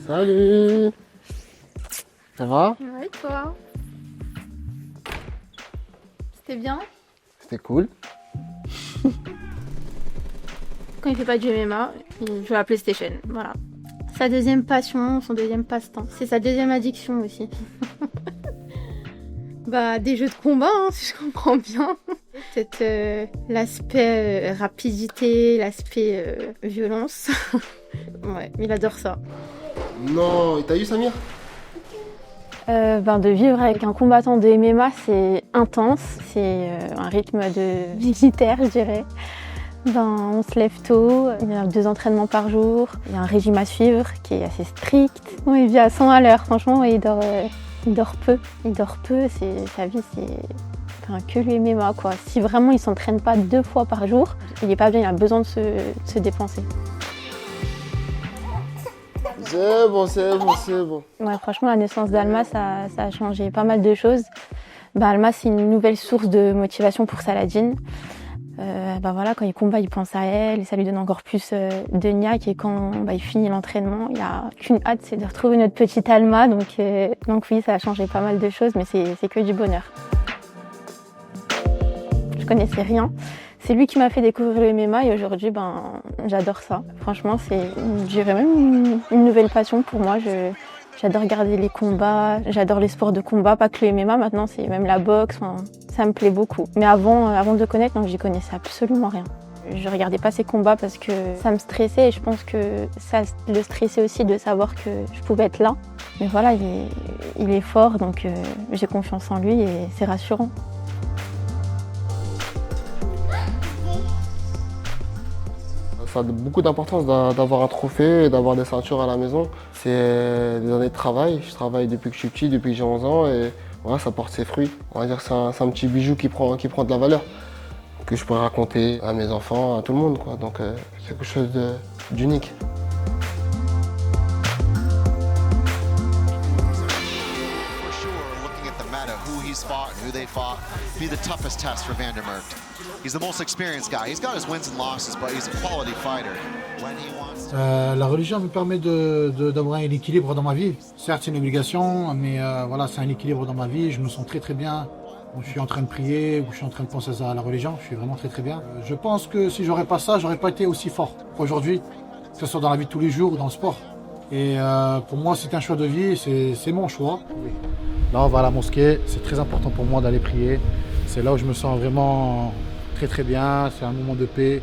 Salut. Ça va? Ouais, toi? C'était bien? C'était cool. Quand il fait pas du MMA, il joue à la PlayStation, voilà. Sa deuxième passion, son deuxième passe-temps. C'est sa deuxième addiction aussi. Bah, des jeux de combat, hein, si je comprends bien. Peut-être l'aspect rapidité, l'aspect violence. Ouais, il adore ça. Non, t'as eu Samir? De vivre avec un combattant de MMA, c'est intense. C'est un rythme de militaire, je dirais. On se lève tôt, il y a 2 entraînements par jour, il y a un régime à suivre qui est assez strict. Il vit à 100 à l'heure, franchement, il dort peu. Il dort peu, sa vie, c'est que le MMA, quoi. Si vraiment il s'entraîne pas 2 fois par jour, il est pas bien, il a besoin de se dépenser. C'est bon. Ouais, franchement, la naissance d'Alma, ça a changé pas mal de choses. Alma, c'est une nouvelle source de motivation pour Saladin. Quand il combat, il pense à elle et ça lui donne encore plus de niaque. Et quand il finit l'entraînement, il a qu'une hâte, c'est de retrouver notre petite Alma. Donc oui, ça a changé pas mal de choses, mais c'est que du bonheur. Je connaissais rien. C'est lui qui m'a fait découvrir le MMA et aujourd'hui, j'adore ça. Franchement, c'est, je dirais même une nouvelle passion pour moi. J'adore regarder les combats, j'adore les sports de combat, pas que le MMA, maintenant c'est même la boxe, ça me plaît beaucoup. Mais avant de le connaître, j'y connaissais absolument rien. Je regardais pas ces combats parce que ça me stressait et je pense que ça le stressait aussi de savoir que je pouvais être là. Mais voilà, il est fort, donc j'ai confiance en lui et c'est rassurant. Ça a beaucoup d'importance d'avoir un trophée et d'avoir des ceintures à la maison. C'est des années de travail. Je travaille depuis que je suis petit, depuis que j'ai 11 ans et voilà, ça porte ses fruits. On va dire que c'est un petit bijou qui prend de la valeur, que je pourrais raconter à mes enfants, à tout le monde, quoi. Donc c'est quelque chose d'unique. Who they fought, be the toughest test for Vandermerkt. He's the most experienced guy. He's got his wins and losses, but he's a quality fighter. When he wants to... La religion me permet d'avoir un équilibre dans ma vie. Certes, c'est une obligation, mais voilà, c'est un équilibre dans ma vie. Je me sens très très bien. Je suis en train de prier, je suis en train de penser à la religion. Je suis vraiment très très bien. Je pense que si j'aurais pas ça, j'aurais pas été aussi fort qu'aujourd'hui, que ce soit dans la vie de tous les jours ou dans le sport. Et pour moi, c'est un choix de vie, c'est mon choix. Là, on va à la mosquée, c'est très important pour moi d'aller prier. C'est là où je me sens vraiment très très bien, c'est un moment de paix.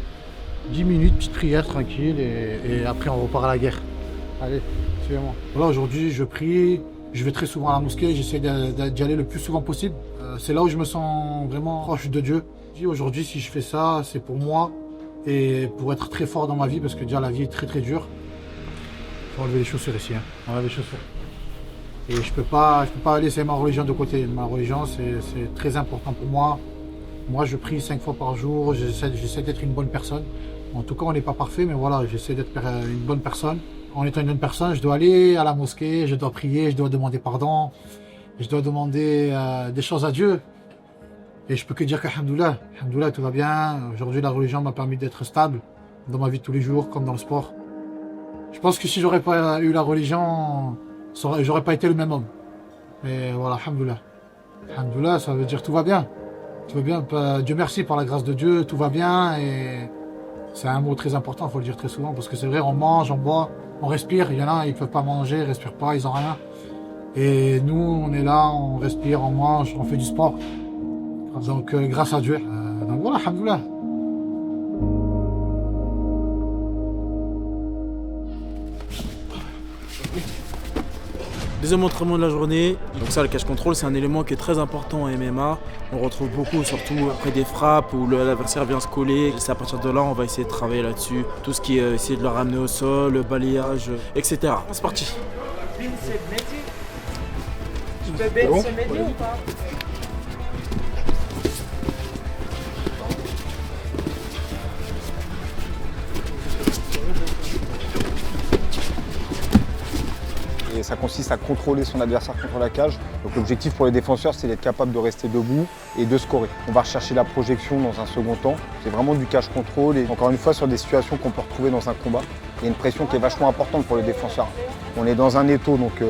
10 minutes, petite prière tranquille et après on repart à la guerre. Allez, suivez-moi. Voilà, aujourd'hui je prie, je vais très souvent à la mosquée, j'essaie d'y aller le plus souvent possible. C'est là où je me sens vraiment proche de Dieu. Aujourd'hui, si je fais ça, c'est pour moi et pour être très fort dans ma vie parce que déjà la vie est très très dure. Il faut enlever les chaussures ici, enlever les chaussures. Et je peux pas laisser ma religion de côté. Ma religion, c'est très important pour moi. Moi, je prie 5 fois par jour. J'essaie d'être une bonne personne. En tout cas, on n'est pas parfait, mais voilà, j'essaie d'être une bonne personne. En étant une bonne personne, je dois aller à la mosquée, je dois prier, je dois demander pardon, je dois demander des choses à Dieu. Et je peux que dire qu'alhamdoulilah, alhamdoulilah, tout va bien. Aujourd'hui, la religion m'a permis d'être stable dans ma vie de tous les jours, comme dans le sport. Je pense que si j'aurais pas eu la religion, j'aurais pas été le même homme. Mais voilà, alhamdoulilah. Alhamdoulilah, ça veut dire tout va bien. Tout va bien. Dieu merci, par la grâce de Dieu, tout va bien. Et c'est un mot très important, il faut le dire très souvent. Parce que c'est vrai, on mange, on boit, on respire. Il y en a, ils ne peuvent pas manger, ils ne respirent pas, ils n'ont rien. Et nous, on est là, on respire, on mange, on fait du sport. Donc, grâce à Dieu. Donc voilà, alhamdoulilah. Deuxième entraînement de la journée, donc ça le catch control c'est un élément qui est très important en MMA. On retrouve beaucoup, surtout après des frappes où l'adversaire vient se coller. C'est à partir de là on va essayer de travailler là-dessus. Tout ce qui est essayer de le ramener au sol, le balayage, etc. C'est parti. Tu peux baisser médium ou pas? Et ça consiste à contrôler son adversaire contre la cage. Donc l'objectif pour les défenseurs, c'est d'être capable de rester debout et de scorer. On va rechercher la projection dans un second temps. C'est vraiment du catch control et encore une fois sur des situations qu'on peut retrouver dans un combat. Il y a une pression qui est vachement importante pour le défenseur. On est dans un étau, donc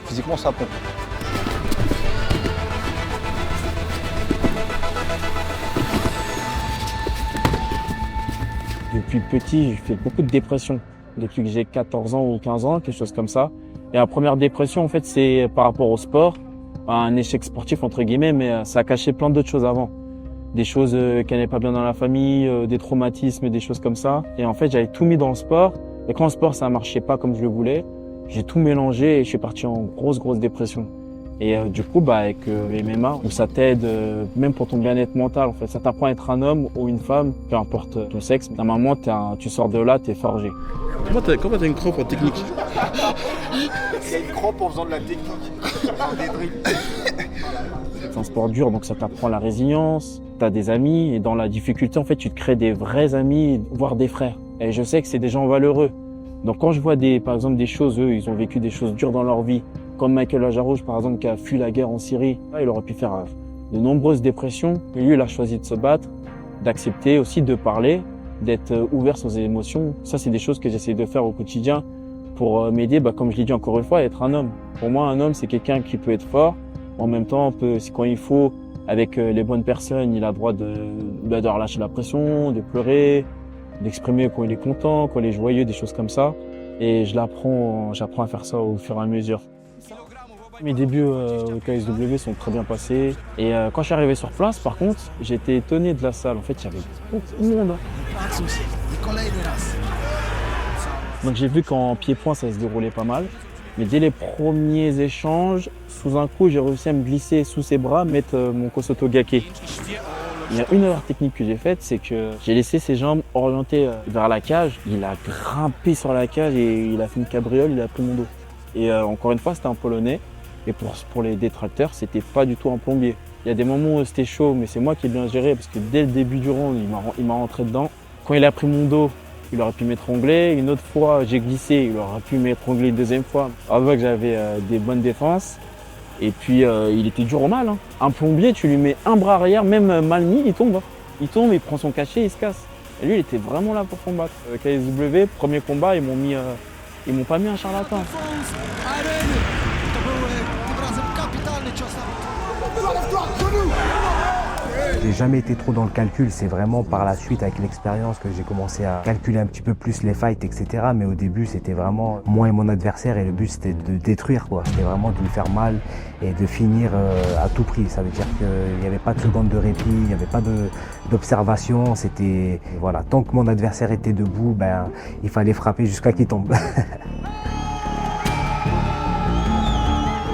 physiquement ça pompe. Depuis petit, je fais beaucoup de dépression. Depuis que j'ai 14 ans ou 15 ans, quelque chose comme ça. Et la première dépression, en fait, c'est par rapport au sport. Un échec sportif, entre guillemets, mais ça a caché plein d'autres choses avant. Des choses qui n'allaient pas bien dans la famille, des traumatismes, des choses comme ça. Et en fait, j'avais tout mis dans le sport. Et quand le sport, ça marchait pas comme je le voulais, j'ai tout mélangé et je suis parti en grosse dépression. Et du coup, avec MMA, où ça t'aide même pour ton bien-être mental, en fait. Ça t'apprend à être un homme ou une femme, peu importe ton sexe. À un moment, tu sors de là, t'es forgé. Comment t'as une crampe en technique? Il y a une crampe en faisant de la technique. C'est un sport dur, donc ça t'apprend la résilience. T'as des amis et dans la difficulté, en fait, tu te crées des vrais amis, voire des frères. Et je sais que c'est des gens valeureux. Donc quand je vois par exemple des choses, eux, ils ont vécu des choses dures dans leur vie, comme Michael Lajarouche, par exemple, qui a fui la guerre en Syrie. Il aurait pu faire de nombreuses dépressions. Mais lui, il a choisi de se battre, d'accepter aussi de parler, d'être ouvert sur ses émotions. Ça, c'est des choses que j'essaie de faire au quotidien pour m'aider, comme je l'ai dit encore une fois, à être un homme. Pour moi, un homme, c'est quelqu'un qui peut être fort. En même temps, quand il faut, avec les bonnes personnes, il a le droit de relâcher la pression, de pleurer, d'exprimer quand il est content, quand il est joyeux, des choses comme ça. Et j'apprends à faire ça au fur et à mesure. Mes débuts au KSW sont très bien passés. Et quand je suis arrivé sur place, par contre, j'ai été étonné de la salle. En fait, il y avait beaucoup de monde. Donc j'ai vu qu'en pied-point, ça se déroulait pas mal. Mais dès les premiers échanges, sous un coup, j'ai réussi à me glisser sous ses bras, mettre mon Kosoto Gake. Il y a une erreur technique que j'ai faite, c'est que j'ai laissé ses jambes orientées vers la cage. Il a grimpé sur la cage et il a fait une cabriole, il a pris mon dos. Et encore une fois, c'était un Polonais. Et pour les détracteurs, c'était pas du tout un plombier. Il y a des moments où c'était chaud, mais c'est moi qui ai bien géré parce que dès le début du round, il m'a rentré dedans. Quand il a pris mon dos, il aurait pu m'étrangler. Une autre fois, j'ai glissé, il aurait pu m'étrangler une deuxième fois. Avec, j'avais des bonnes défenses. Et puis, il était dur au mal. Hein. Un plombier, tu lui mets un bras arrière, même mal mis, il tombe. Hein. Il tombe, il prend son cachet, il se casse. Et lui, il était vraiment là pour combattre. KSW, premier combat, ils m'ont pas mis un charlatan. J'ai jamais été trop dans le calcul, c'est vraiment par la suite avec l'expérience que j'ai commencé à calculer un petit peu plus les fights, etc. Mais au début c'était vraiment moi et mon adversaire et le but c'était de détruire quoi. C'était vraiment de lui faire mal et de finir à tout prix. Ça veut dire qu'il n'y avait pas de seconde de répit, il n'y avait pas d'observation. C'était voilà, tant que mon adversaire était debout, il fallait frapper jusqu'à qu'il tombe.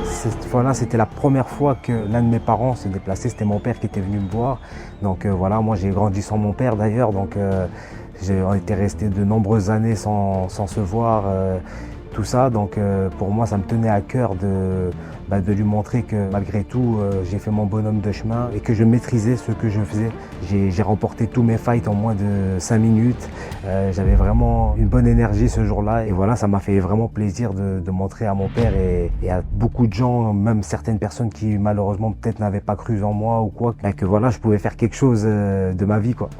Cette fois-là, c'était la première fois que l'un de mes parents se déplaçait. C'était mon père qui était venu me voir. Donc voilà, moi j'ai grandi sans mon père d'ailleurs. Donc on était restés de nombreuses années sans se voir, tout ça. Donc pour moi, ça me tenait à cœur de lui montrer que malgré tout, j'ai fait mon bonhomme de chemin et que je maîtrisais ce que je faisais. J'ai remporté tous mes fights en moins de 5 minutes. J'avais vraiment une bonne énergie ce jour-là. Et voilà, ça m'a fait vraiment plaisir de montrer à mon père et à beaucoup de gens, même certaines personnes qui malheureusement peut-être n'avaient pas cru en moi ou quoi, que voilà, je pouvais faire quelque chose de ma vie, quoi.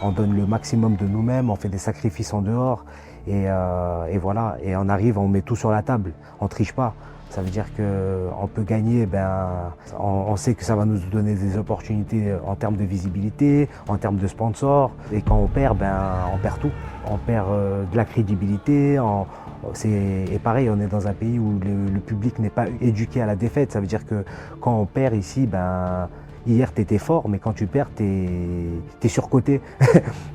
On donne le maximum de nous-mêmes, on fait des sacrifices en dehors et voilà. Et on arrive, on met tout sur la table, on triche pas. Ça veut dire qu'on peut gagner, on sait que ça va nous donner des opportunités en termes de visibilité, en termes de sponsors. Et quand on perd, on perd tout. On perd de la crédibilité. Et pareil, on est dans un pays où le public n'est pas éduqué à la défaite. Ça veut dire que quand on perd ici, hier, tu étais fort, mais quand tu perds, t'es surcoté.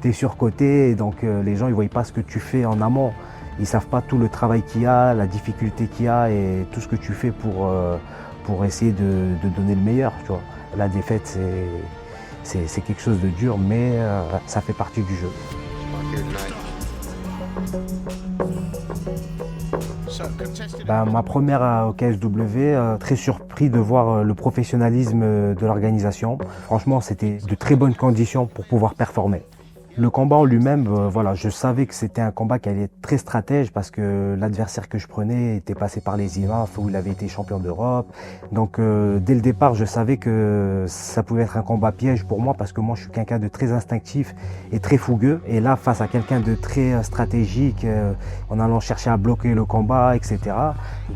T'es surcoté, et donc les gens, ils voient pas ce que tu fais en amont. Ils savent pas tout le travail qu'il y a, la difficulté qu'il y a et tout ce que tu fais pour essayer de donner le meilleur, tu vois. La défaite, c'est quelque chose de dur, mais ça fait partie du jeu. Ma première au KSW, très surpris de voir le professionnalisme de l'organisation. Franchement, c'était de très bonnes conditions pour pouvoir performer. Le combat en lui-même, voilà, je savais que c'était un combat qui allait être très stratège parce que l'adversaire que je prenais était passé par les IMAF où il avait été champion d'Europe. Donc dès le départ, je savais que ça pouvait être un combat piège pour moi parce que moi je suis quelqu'un de très instinctif et très fougueux. Et là, face à quelqu'un de très stratégique, en allant chercher à bloquer le combat, etc.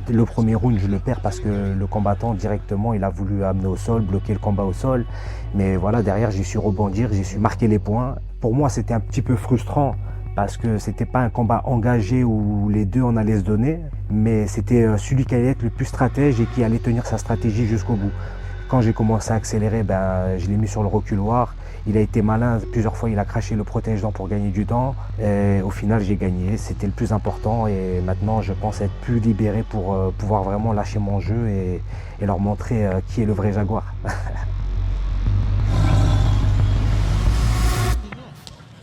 Le premier round, je le perds parce que le combattant directement, il a voulu amener au sol, bloquer le combat au sol. Mais voilà, derrière, j'ai su rebondir, j'ai su marquer les points. Pour moi, c'était un petit peu frustrant parce que c'était pas un combat engagé où les deux on allait se donner, mais c'était celui qui allait être le plus stratège et qui allait tenir sa stratégie jusqu'au bout. Quand j'ai commencé à accélérer, je l'ai mis sur le reculoir. Il a été malin, plusieurs fois il a craché le protège-dents pour gagner du temps. Et au final, j'ai gagné, c'était le plus important et maintenant je pense être plus libéré pour pouvoir vraiment lâcher mon jeu et leur montrer qui est le vrai Jaguar.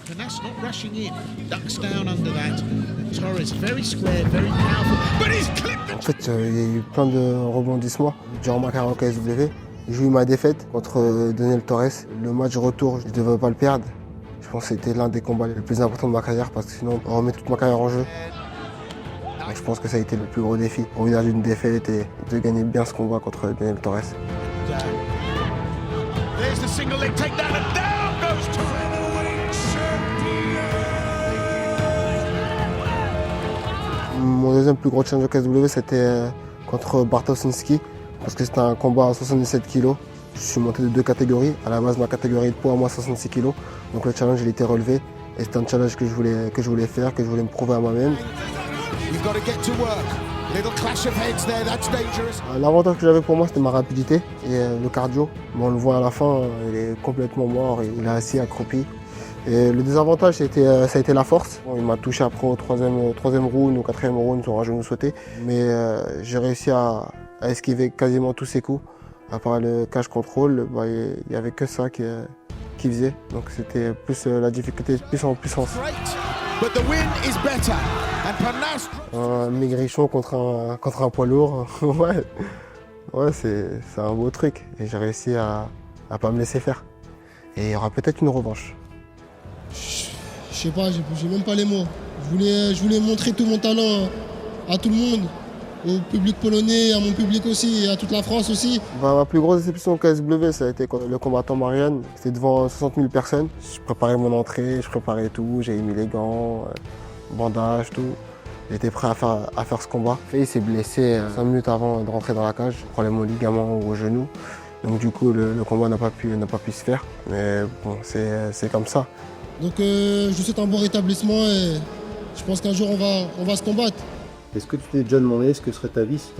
Finesse not rushing in, ducks down under that. Torres very square, very powerful, but he's clipped the... En fait, il y a eu plein de rebondissements durant ma carrière au KSW. J'ai eu ma défaite contre Daniel Torres. Le match retour, je ne devais pas le perdre. Je pense que c'était l'un des combats les plus importants de ma carrière parce que sinon, on remet toute ma carrière en jeu. Donc, je pense que ça a été le plus gros défi. Revenir d'une défaite et de gagner bien ce combat contre Daniel Torres. There's the single leg takedown and down goes Torres. Mon deuxième plus gros challenge au KSW, c'était contre Bartoszyński, parce que c'était un combat à 77 kg. Je suis monté de 2 catégories. À la base, ma catégorie de poids, moi, 66 kg. Donc le challenge, il était relevé. Et c'était un challenge que je voulais faire, que je voulais me prouver à moi-même. L'avantage que j'avais pour moi, c'était ma rapidité et le cardio. Mais on le voit à la fin, il est complètement mort, il est assis, accroupi. Et le désavantage, ça a été la force. Bon, il m'a touché après au troisième round, au 4e round sur un genou sauté. Mais j'ai réussi à esquiver quasiment tous ses coups. À part le cage control, il n'y avait que ça qui faisait. Donc c'était plus la difficulté, plus en puissance. Un maigrichon contre un poids lourd, ouais c'est un beau truc. Et j'ai réussi à pas me laisser faire. Et il y aura peut-être une revanche. Je sais pas, j'ai même pas les mots. Je voulais montrer tout mon talent à tout le monde, au public polonais, à mon public aussi, et à toute la France aussi. Ma plus grosse déception au KSW, ça a été le combattant Marianne. C'était devant 60 000 personnes. Je préparais mon entrée, je préparais tout, j'ai mis les gants, bandages, tout. J'étais prêt à faire ce combat. Il s'est blessé 5 minutes avant de rentrer dans la cage, problème au ligament ou au genou. Donc du coup, le combat n'a pas pu se faire. Mais bon, c'est comme ça. Donc je vous souhaite un bon rétablissement et je pense qu'un jour on va se combattre. Est-ce que tu t'es déjà demandé ce que serait ta vie si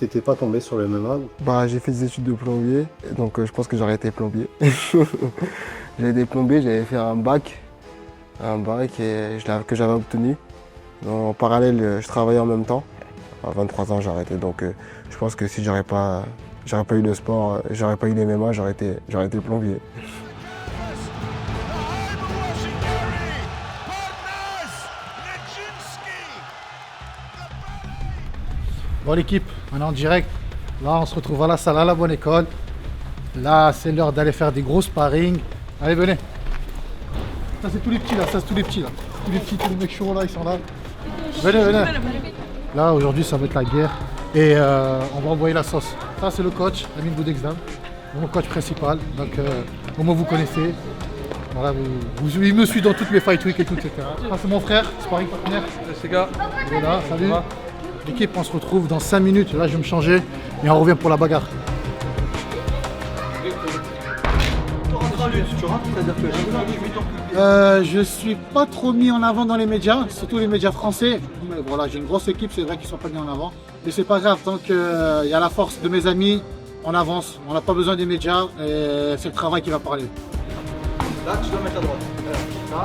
t'étais pas tombé sur le MMA? J'ai fait des études de plombier, donc je pense que j'aurais été plombier. J'avais été plombier, j'avais fait un bac que j'avais obtenu. En parallèle, je travaillais en même temps. À 23 ans, j'ai arrêté. Donc je pense que si j'aurais pas eu le sport, j'aurais pas eu les MMA, j'aurais été plombier. Bon l'équipe, on est en direct. Là on se retrouve à la salle à la bonne école. Là c'est l'heure d'aller faire des gros sparring. Allez venez. Ça c'est tous les petits là, Tous les mecs chauds là, ils sont là. Venez. Là aujourd'hui ça va être la guerre. Et on va envoyer la sauce. Ça c'est le coach, Amin Boudexdam, mon coach principal. Donc au moins vous connaissez. Voilà, il me suit dans toutes mes fight week et tout, etc. Ça c'est mon frère, sparring partenaire. Les gars. Voilà, salut. L'équipe, on se retrouve dans 5 minutes. Là, je vais me changer et on revient pour la bagarre. Je suis pas trop mis en avant dans les médias, surtout les médias français. Mais voilà, j'ai une grosse équipe, c'est vrai qu'ils sont pas mis en avant. Mais c'est pas grave, tant qu'il y a la force de mes amis, on avance. On n'a pas besoin des médias et c'est le travail qui va parler. Là, tu dois mettre à droite. Là.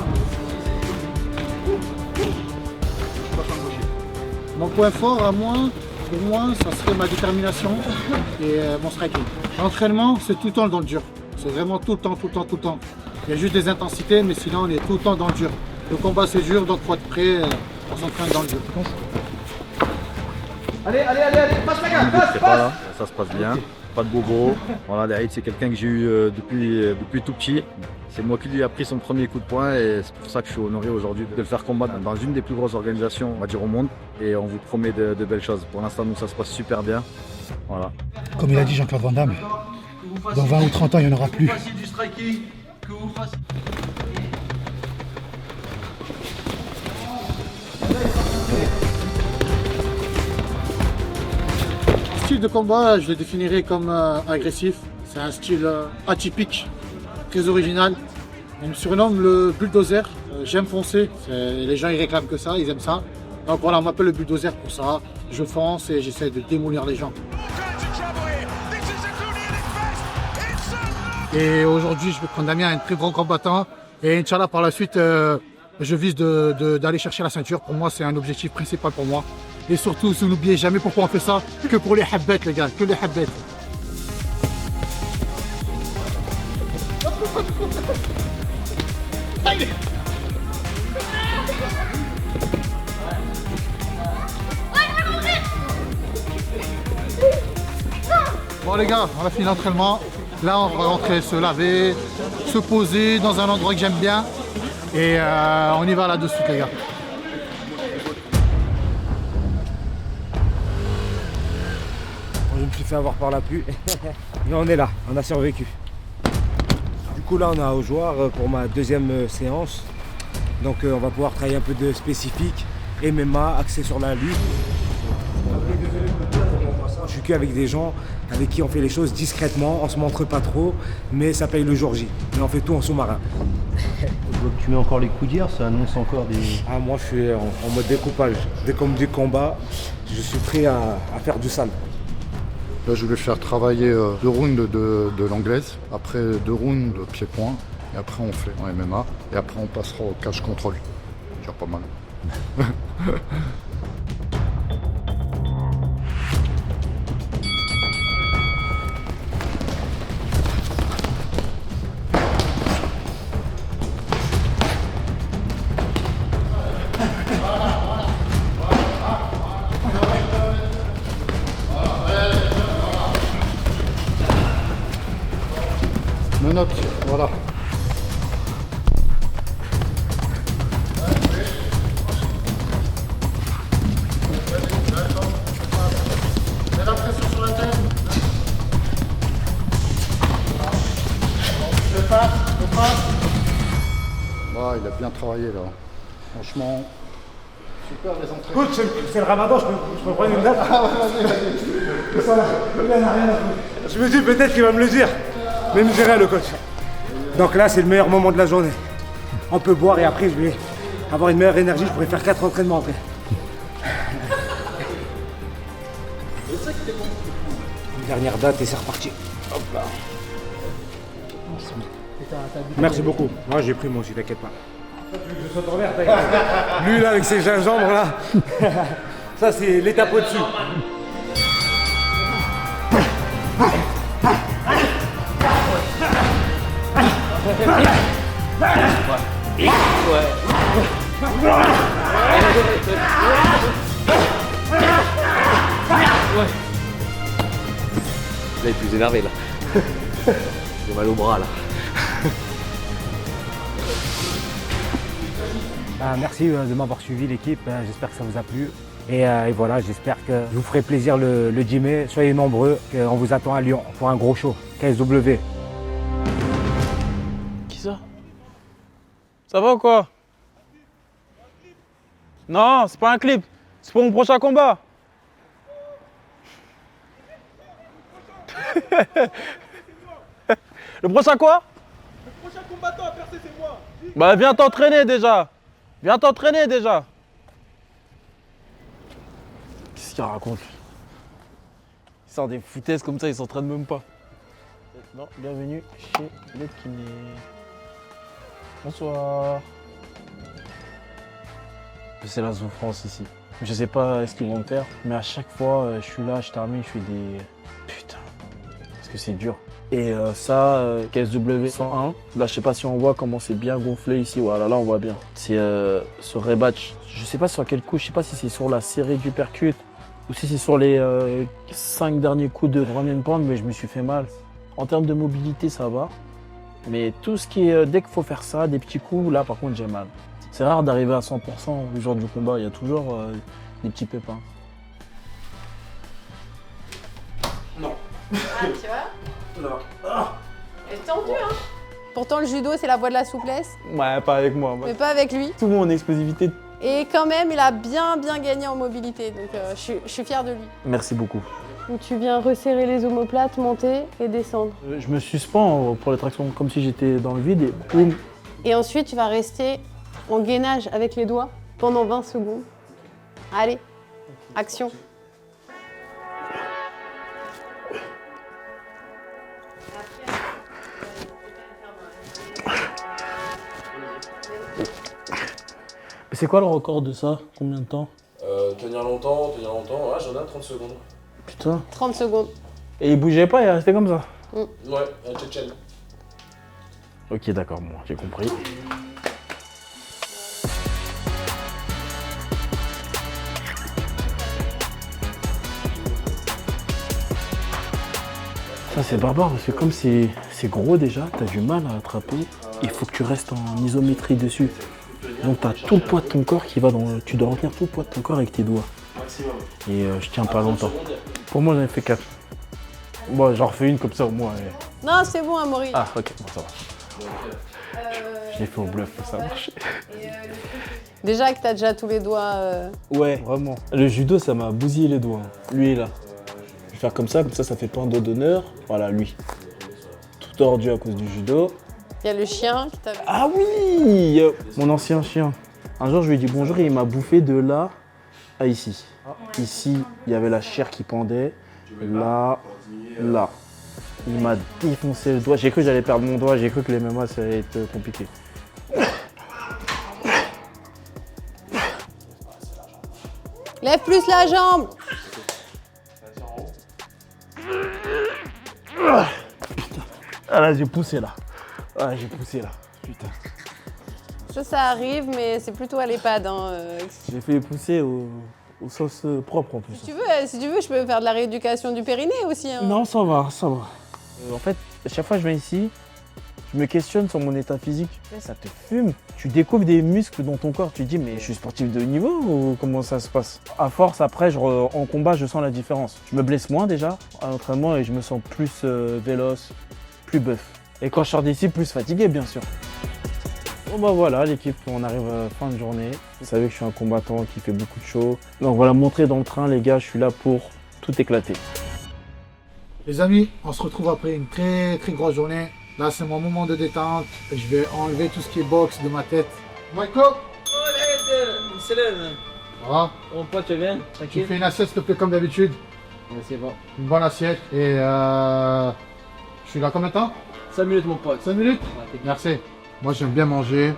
Mon point fort à moi, pour moi, ça serait ma détermination et mon striking. L'entraînement, c'est tout le temps dans le dur. C'est vraiment tout le temps. Il y a juste des intensités, mais sinon on est tout le temps dans le dur. Le combat c'est dur, donc il faut être prêt, on s'entraîne dans le dur. Allez, passe la garde, passe. Pas là, ça se passe bien. pas de bobo. Voilà, Daïd, c'est quelqu'un que j'ai eu depuis tout petit. C'est moi qui lui ai appris son premier coup de poing et c'est pour ça que je suis honoré aujourd'hui de le faire combattre dans une des plus grosses organisations, on va dire, au monde. Et on vous promet de belles choses. Pour l'instant, nous, ça se passe super bien. Voilà. Comme il a dit Jean-Claude Van Damme, dans 20 ou 30 ans, il n'y en aura plus. Le style de combat, je le définirais comme agressif. C'est un style atypique, très original. On me surnomme le bulldozer. J'aime foncer. Les gens ils réclament que ça, ils aiment ça. Donc voilà, on m'appelle le bulldozer pour ça. Je fonce et j'essaie de démolir les gens. Et aujourd'hui, je veux prendre Damien un très grand combattant. Et Inch'Allah, par la suite, je vise d'aller chercher la ceinture. Pour moi, c'est un objectif principal pour moi. Et surtout, si vous n'oubliez jamais pourquoi on fait ça, que pour les habbettes, les gars, que les habbettes. Bon les gars, on a fini l'entraînement. Là, on va rentrer se laver, se poser dans un endroit que j'aime bien. Et on y va là de suite, les gars. Je me suis fait avoir par la pluie. Mais on est là, on a survécu. Du coup, là, on est à Aujoire pour ma deuxième séance. Donc, on va pouvoir travailler un peu de spécifique, MMA, axé sur la lutte. Je suis qu'avec des gens avec qui on fait les choses discrètement, on se montre pas trop, mais ça paye le jour J. Mais on fait tout en sous-marin. Tu mets encore les coudières, ça annonce encore des... Ah, moi je suis en mode découpage. Dès qu'on me dit combat, je suis prêt à faire du sale. Là, je voulais faire travailler 2 rounds de l'anglaise, après 2 rounds de pied-point, et après on fait en MMA, et après on passera au catch control. C'est déjà pas mal. Menottes, voilà. Mets la pression sur la tête. Je passe. Ah, il a bien travaillé là. Franchement, super les entrées. Écoute, c'est le ramadan, je peux prendre une date. Ah ouais, vas-y. Je me dis peut-être qu'il va me le dire. Mais il me dirait le coach. Donc là, c'est le meilleur moment de la journée. On peut boire et après, je vais avoir une meilleure énergie. Je pourrais faire 4 entraînements après. Une dernière date et c'est reparti. Hop là. Merci beaucoup. Moi, j'ai pris moi aussi, t'inquiète pas. Tu veux que je saute en l'air, lui là, avec ses gingembres là. Ça, c'est l'étape au-dessus. Là, il est plus énervé là. J'ai mal au bras là. Merci de m'avoir suivi l'équipe, j'espère que ça vous a plu. Et voilà, j'espère que je vous ferai plaisir le 10 mai. Soyez nombreux, on vous attend à Lyon pour un gros show, KSW. Qui ça? Ça va ou quoi? Non, c'est pas un clip, c'est pour mon prochain combat. Le prochain quoi? Le prochain combattant à percer, c'est moi. Bah viens t'entraîner déjà. Viens t'entraîner déjà. Qu'est-ce qu'il raconte? Il sort des foutaises comme ça, il s'entraîne même pas. Non, bienvenue chez Let's Kiné. Bonsoir. C'est la souffrance ici. Je sais pas ce qu'ils vont me faire, mais à chaque fois, je suis là, je termine, je fais des... Putain, parce que c'est dur. Et ça, KSW 101, là je sais pas si on voit comment c'est bien gonflé ici, voilà, là on voit bien. C'est ce rebatch, je sais pas sur quelle couche, je sais pas si c'est sur la série du percute Aussi, c'est sur les 5 derniers coups de troisième pente, mais je me suis fait mal. En termes de mobilité, ça va. Mais tout ce qui est, dès qu'il faut faire ça, des petits coups, là, par contre, j'ai mal. C'est rare d'arriver à 100% le jour du combat. Il y a toujours des petits pépins. Non. Ah, tu vois? Non. Elle est tendue, hein? Pourtant, le judo, c'est la voie de la souplesse. Ouais, pas avec moi. Mais pas avec lui. Tout mon explosivité. Et quand même, il a bien gagné en mobilité. Donc, je suis fière de lui. Merci beaucoup. Donc, tu viens resserrer les omoplates, monter et descendre. Je me suspends pour les tractions comme si j'étais dans le vide et boum. Et ensuite, tu vas rester en gainage avec les doigts pendant 20 secondes. Allez, action. Mais c'est quoi le record de ça? Combien de temps? Tenir longtemps, ouais, j'en ai 30 secondes. Putain. 30 secondes. Et il bougeait pas, il restait comme ça? Ouais, un tchétchène. Ok, d'accord, bon, j'ai compris. Ça c'est barbare parce que comme c'est gros déjà, t'as du mal à attraper. Il faut que tu restes en isométrie dessus. Donc t'as tout le poids de ton corps qui va dans... Tu dois retenir tout le poids de ton corps avec tes doigts. Et je tiens pas longtemps. Pour moi j'en ai fait 4. Bon, j'en refais une comme ça au moins. Et... Non, c'est bon, Amaury. Ah ok, bon ça va. Je l'ai fait au bluff, ça a marché. Déjà que t'as déjà tous les doigts... Ouais, vraiment. Le judo, ça m'a bousillé les doigts. Lui est là. Je vais faire comme ça fait pas un doigt d'honneur. Voilà, lui. Tout tordu à cause du judo. Il y a le chien qui t'a... Ah oui, mon ancien chien. Un jour, je lui ai dit bonjour et il m'a bouffé de là à ici. Ici, il y avait la chair qui pendait. Là, là. Il m'a défoncé le doigt. J'ai cru que j'allais perdre mon doigt. J'ai cru que les MMA, ça allait être compliqué. Lève plus la jambe. Ah là, j'ai poussé là. Ah, j'ai poussé là. Putain. Ça arrive, mais c'est plutôt à l'EHPAD. Hein. J'ai fait pousser au sens propre en plus. Si tu veux, je peux faire de la rééducation du périnée aussi. Hein. Non, ça va, ça va. En fait, chaque fois que je viens ici, je me questionne sur mon état physique. Ça te fume. Tu découvres des muscles dans ton corps. Tu te dis, mais je suis sportif de haut niveau ou comment ça se passe? À force, après, en combat, je sens la différence. Je me blesse moins déjà à l'entraînement et je me sens plus véloce, plus bœuf. Et quand je sors d'ici, plus fatigué, bien sûr. Bon bah voilà, l'équipe, on arrive à la fin de journée. Vous savez que je suis un combattant qui fait beaucoup de show. Donc voilà, montrez dans le train, les gars, je suis là pour tout éclater. Les amis, on se retrouve après une très grosse journée. Là, c'est mon moment de détente. Je vais enlever tout ce qui est boxe de ma tête. Michael! Voilà. Mon pote, tu viens? Tu fais une assiette, s'il te plaît, comme d'habitude. C'est bon. Une bonne assiette. Et je suis là combien de temps? 5 minutes, mon pote. 5 minutes? Merci. Moi, j'aime bien manger.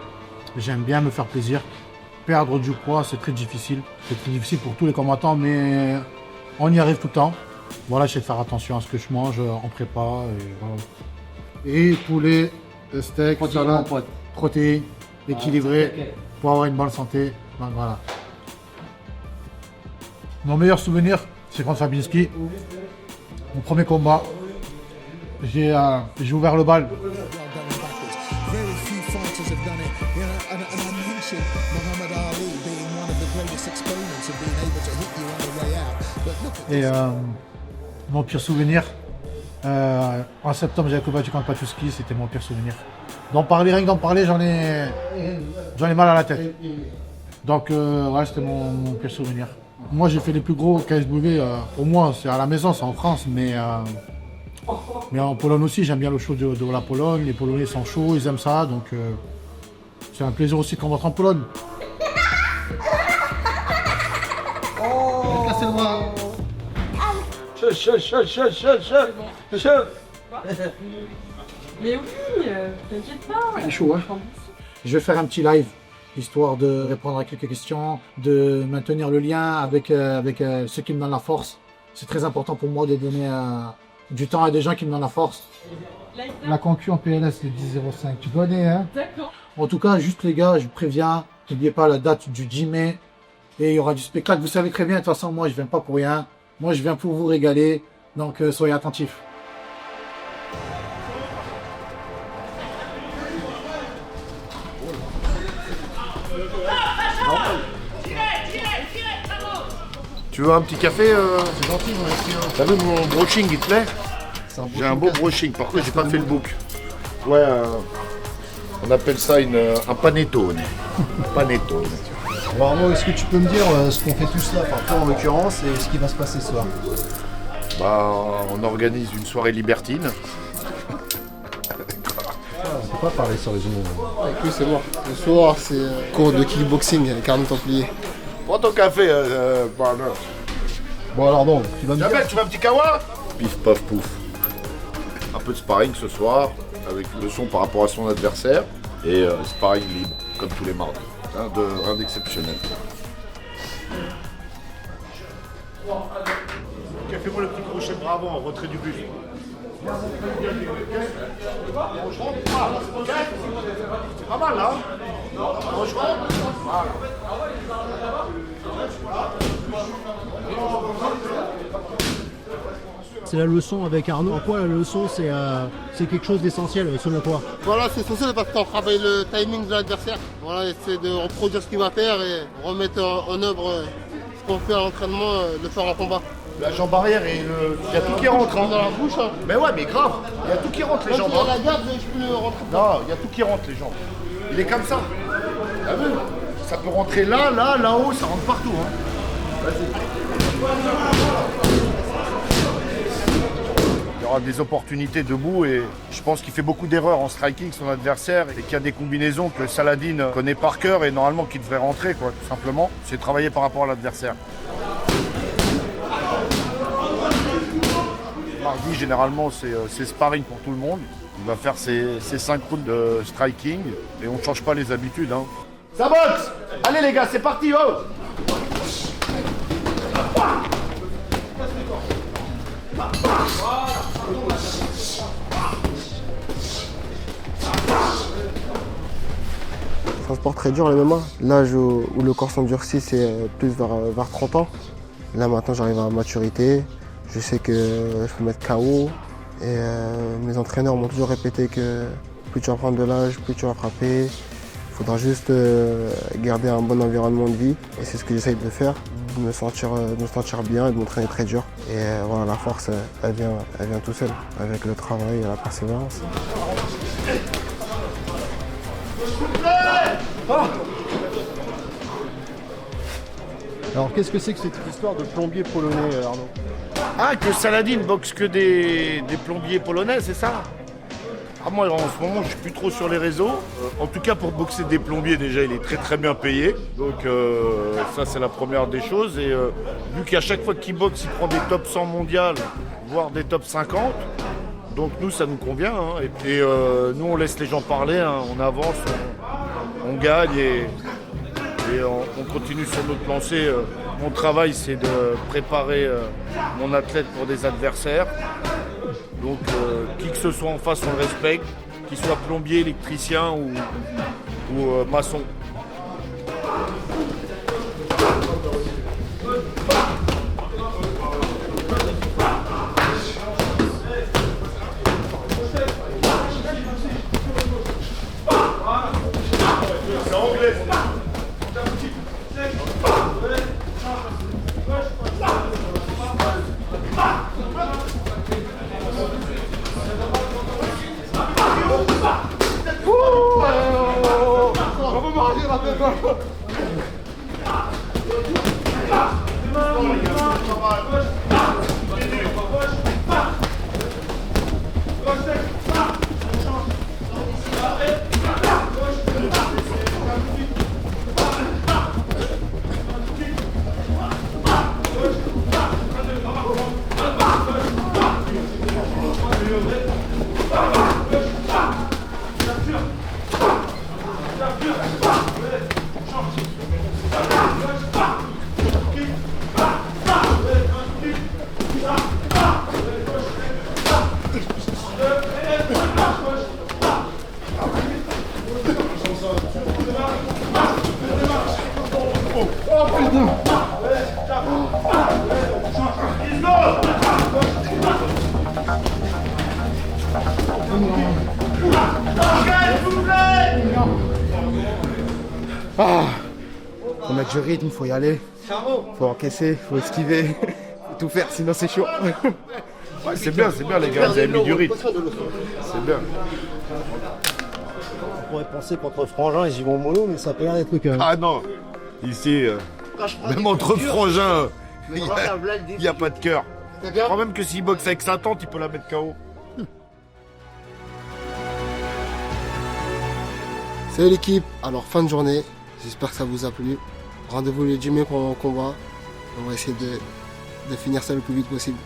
J'aime bien me faire plaisir. Perdre du poids, c'est très difficile. C'est très difficile pour tous les combattants, mais on y arrive tout le temps. Voilà, j'essaie de faire attention à ce que je mange en prépa. Et, voilà. Et poulet, steak, salade, protéines, équilibré pour avoir une bonne santé. Donc, voilà. Mon meilleur souvenir, c'est contre Fabinski. Mon premier combat. J'ai ouvert le bal. Et mon pire souvenir, en septembre j'avais combattu contre Pachowski, c'était mon pire souvenir. D'en parler, rien que d'en parler, j'en ai mal à la tête. Donc ouais, c'était mon pire souvenir. Moi j'ai fait les plus gros KSW, au moins c'est à la maison, c'est en France, mais en Pologne aussi, j'aime bien le show de la Pologne. Les Polonais sont chauds, ils aiment ça, donc c'est un plaisir aussi de combattre en Pologne. Cassez le bras. Mais oui, t'inquiète pas. Il est chaud, hein. Je vais faire un petit live, histoire de répondre à quelques questions, de maintenir le lien avec ceux qui me donnent la force. C'est très important pour moi de donner du temps à des gens qui me donnent la force. La concu en PLS, le 10-05, tu connais, hein? D'accord. En tout cas, juste les gars, je vous préviens, n'oubliez pas la date du 10 mai. et il y aura du spectacle. Vous savez très bien, de toute façon, moi je viens pas pour rien. Moi je viens pour vous régaler, donc soyez attentifs. Tu veux un petit café C'est gentil, merci. T'as vu mon brushing, il te plaît? J'ai un beau brushing, par contre j'ai pas fait le book. Ouais, on appelle ça un panettone. Panettone. Bon, Arnaud, est-ce que tu peux me dire ce qu'on fait tous là, par toi en l'occurrence, et ce qui va se passer ce soir? Bah, on organise une soirée libertine. On peut pas parler sérieusement. Avec lui, c'est bon. Le soir, c'est cours de kickboxing avec Arnaud Templier. Prends ton café, partner. Bon alors donc, tu vas me dire... Tu veux un petit kawa? Pif, paf, pouf. Un peu de sparring ce soir, avec une leçon par rapport à son adversaire, et sparring libre, comme tous les mardis. Rien d'exceptionnel. Fais-moi le petit crochet bravo en retrait du but. C'est pas mal là. C'est la leçon avec Arnaud. En quoi la leçon c'est quelque chose d'essentiel selon quoi? Voilà, c'est essentiel parce qu'on travaille le timing de l'adversaire. Voilà, essayer de reproduire ce qu'il va faire et remettre en œuvre ce qu'on fait à l'entraînement, le faire en combat. La jambe arrière et il y a tout qui rentre. Dans la bouche. Hein. Mais ouais, mais grave. Il y a tout qui rentre les jambes. Si la garde, je peux le rentrer. Non, il y a tout qui rentre les jambes. Il est comme ça. T'as vu? Ça peut rentrer là, là-haut, ça rentre partout. Hein. Vas-y. Il y aura des opportunités debout et je pense qu'il fait beaucoup d'erreurs en striking son adversaire et qu'il y a des combinaisons que Saladin connaît par cœur et normalement qui devrait rentrer, quoi, tout simplement. C'est travailler par rapport à l'adversaire. Mardi, généralement, c'est sparring pour tout le monde. Il va faire ses 5 rounds de striking et on ne change pas les habitudes. Hein. Ça boxe! Allez les gars, c'est parti, oh! C'est un sport très dur, le MMA. L'âge où le corps s'endurcit, c'est plus vers 30 ans. Là, maintenant, j'arrive à maturité. Je sais que je peux mettre KO. Et mes entraîneurs m'ont toujours répété que plus tu vas prendre de l'âge, plus tu vas frapper. Il faudra juste garder un bon environnement de vie. Et c'est ce que j'essaye de faire, de me sentir bien et de m'entraîner très dur. Et voilà, la force, elle vient tout seul, avec le travail et la persévérance. Alors qu'est-ce que c'est que cette histoire de plombier polonais, Arnaud? Ah, que Saladin boxe que des plombiers polonais, c'est ça? Ah, moi, en ce moment, je suis plus trop sur les réseaux. En tout cas, pour boxer des plombiers, déjà, il est très très bien payé. Donc ça, c'est la première des choses. Et vu qu'à chaque fois qu'il boxe, il prend des top 100 mondiales, voire des top 50. Donc nous, ça nous convient. Hein. Et nous, on laisse les gens parler, hein. On avance, on gagne et on continue sur notre lancée. Mon travail, c'est de préparer mon athlète pour des adversaires. Donc, qui que ce soit en face, on le respecte, qu'il soit plombier, électricien ou maçon. C'est anglais. Bravo Mardi! Faut mettre du rythme, faut y aller, faut encaisser, faut esquiver, faut tout faire, sinon c'est chaud. Ouais, c'est bien les gars, vous avez mis du rythme. C'est bien. On pourrait penser qu'entre frangins ils y vont mollo, mais ça a pas l'air d'être le cas. Ah non, ici, même entre frangins, il n'y a pas de cœur. Je crois même que s'il boxe avec sa tante, il peut la mettre KO. Salut l'équipe, alors fin de journée, j'espère que ça vous a plu. Rendez-vous le 10 mai pour mon combat. On va essayer de finir ça le plus vite possible.